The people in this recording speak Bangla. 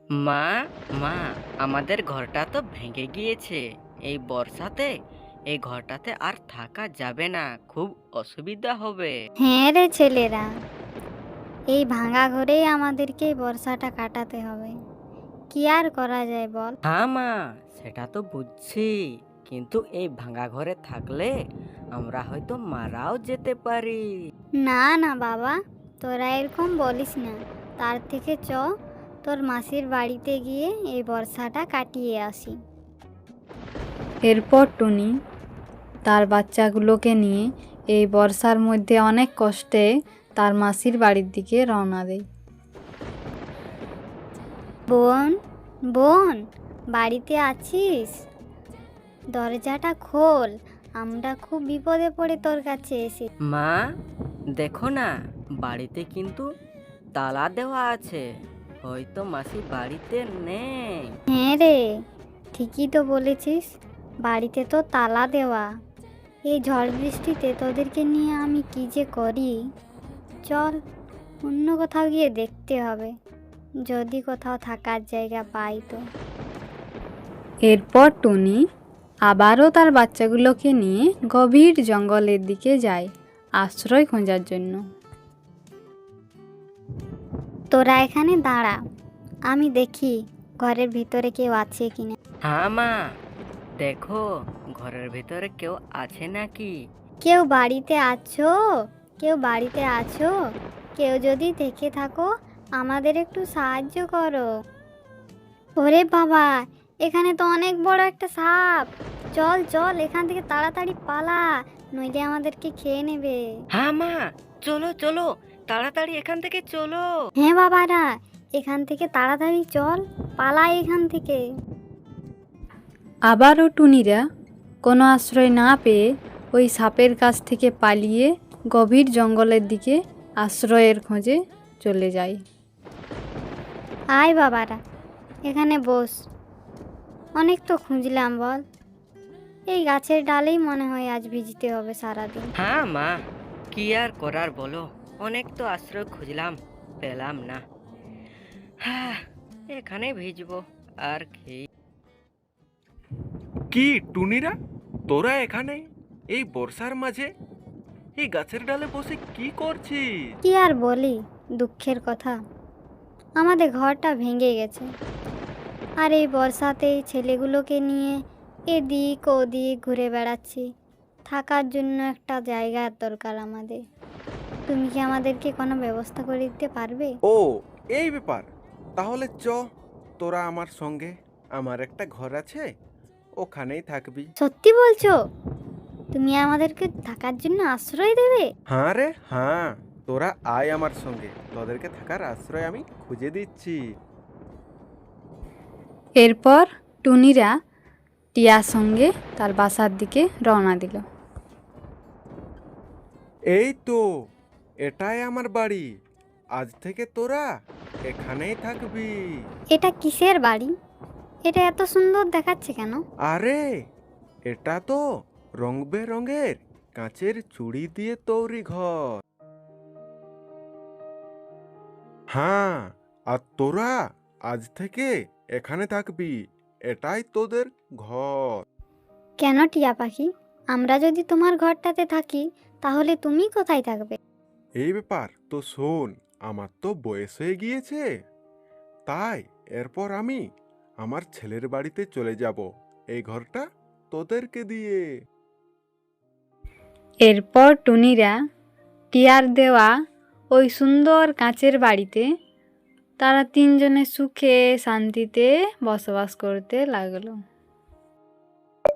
মা, মা, আমাদের ঘরটা তো ভেঙে গিয়েছে এই বর্ষাতে। এই ঘরটাতে আর থাকা যাবে না, খুব অসুবিধা হবে। হ্যাঁ রে ছেলেরা, এই ভাঙা ঘরেই আমাদেরকে এই বর্ষাটা কাটাতে হবে। কি আর করা যায় বল? হ্যাঁ মা, সেটা তো বুঝছি, কিন্তু এই ভাঙা ঘরে থাকলে আমরা হয়তো মারাও যেতে পারি। না না বাবা, তোরা এরকম বলিস না। তার থেকে তোর মাসির বাড়িতে গিয়ে এই বর্ষাটা কাটিয়ে আসি। এরপর টুনি তার বাচ্চাগুলোকে নিয়ে এই বর্ষার মধ্যে অনেক কষ্টে তার মাসির বাড়ির দিকে রওনা দেয়। বোন, বোন, বাড়িতে আছিস? দরজাটা খোল, আমরা খুব বিপদে পড়ে তোর কাছে এসে। মা, দেখো না, বাড়িতে কিন্তু তালা দেওয়া আছে, হয়তো মাসি বাড়িতে নেই। হ্যাঁ রে, ঠিকই তো বলেছিস, বাড়িতে তো তালা দেওয়া। এই ঝড় বৃষ্টিতে তোদেরকে নিয়ে আমি কি যে করি। চল, অন্য কোথাও গিয়ে দেখতে হবে, যদি কোথাও থাকার জায়গা পাই তো। এরপর টুনি আবারও তার বাচ্চাগুলোকে নিয়ে গভীর জঙ্গলের দিকে যায় আশ্রয় খোঁজার জন্য। তোরা এখানে দাঁড়া, আমি দেখি ঘরের ভিতরে কেউ আছে কিনা। হ্যাঁ মা, দেখো ঘরের ভিতরে কেউ আছে নাকি। কেউ বাড়িতে আছো? কেউ বাড়িতে আছো? কেউ যদি দেখে থাকো, আমাদের একটু সাহায্য করো। ওরে বাবা, এখানে তো অনেক বড় একটা সাপ। চল চল, এখান থেকে তাড়াতাড়ি পালা, নইলে আমাদেরকে খেয়ে নেবে। হ্যাঁ মা, চলো চলো, তাড়াতাড়ি এখান থেকে চলো। হ্যাঁ বাবারা, এখান থেকে তাড়াতাড়ি চল, পালাই এখান থেকে। আবারও টুনিরা কোনো আশ্রয় না পেয়ে ওই সাপের কাছ থেকে পালিয়ে গভীর জঙ্গলের দিকে আশ্রয়ের খোঁজে চলে যায়। আয় বাবারা, এখানে বস। অনেক তো খুঁজলাম বল, এই গাছের ডালেই মনে হয় আজ ভিজতে হবে সারাদিন। হ্যাঁ মা, কি আর করার বলো, অনেক তো আশ্রয় খুঁজলাম, পেলাম না। হ্যাঁ, এখানে ভিজবো আর কি। কি টুনিরা, তোরা এখানে এই বর্ষার মাঝে এই গাছের ডালে বসে কি করছিস? কি আর বলি, দুঃখের কথা, আমাদের ঘরটা ভেঙে গেছে। আর এই বর্ষাতে এই ছেলেগুলোকে নিয়ে এদিক ওদিক ঘুরে বেড়াচ্ছি। থাকার জন্য একটা জায়গার দরকার আমাদের। তুমি কি আমাদেরকে কোনো ব্যবস্থা করে দিতে পারবে? ও, এই ব্যাপার। তাহলে তোরা আমার সঙ্গে, আমার একটা ঘর আছে, ওখানেই থাকবি। সত্যি বলছো? তুমি আমাদেরকে থাকার জন্য আশ্রয় দেবে? হ্যাঁ রে হ্যাঁ, তোরা আয় আমার সঙ্গে, তোদেরকে থাকার আশ্রয় আমি খুঁজে দিচ্ছি। এরপর টুনিরা টিয়ার সঙ্গে তার বাসার দিকে রওনা দিল। এই তো, এটাই আমার বাড়ি, আজ থেকে তোরা এখানেই থাকবি। এটা কিসের বাড়ি? এটা এত সুন্দর দেখাচ্ছে কেন? আরে, এটা তো রং বেরঙের কাঁচের চুড়ি দিয়ে তৈরি ঘর। হ্যাঁ, আর তোরা আজ থেকে এখানে থাকবি, এটাই তোদের ঘর। কেন টিয়া পাখি, আমরা যদি তোমার ঘরটাতে থাকি তাহলে তুমি কোথায় থাকবে? এই ব্যাপার তো শোন, আমার তো বয়স হয়ে গিয়েছে, তাই এরপর আমি আমার ছেলের বাড়িতে চলে যাব, এই ঘরটা তোদেরকে দিয়ে। এরপর টুনিরা টিয়ার দেওয়া ওই সুন্দর কাঁচের বাড়িতে তারা তিনজনে সুখে শান্তিতে বসবাস করতে লাগলো।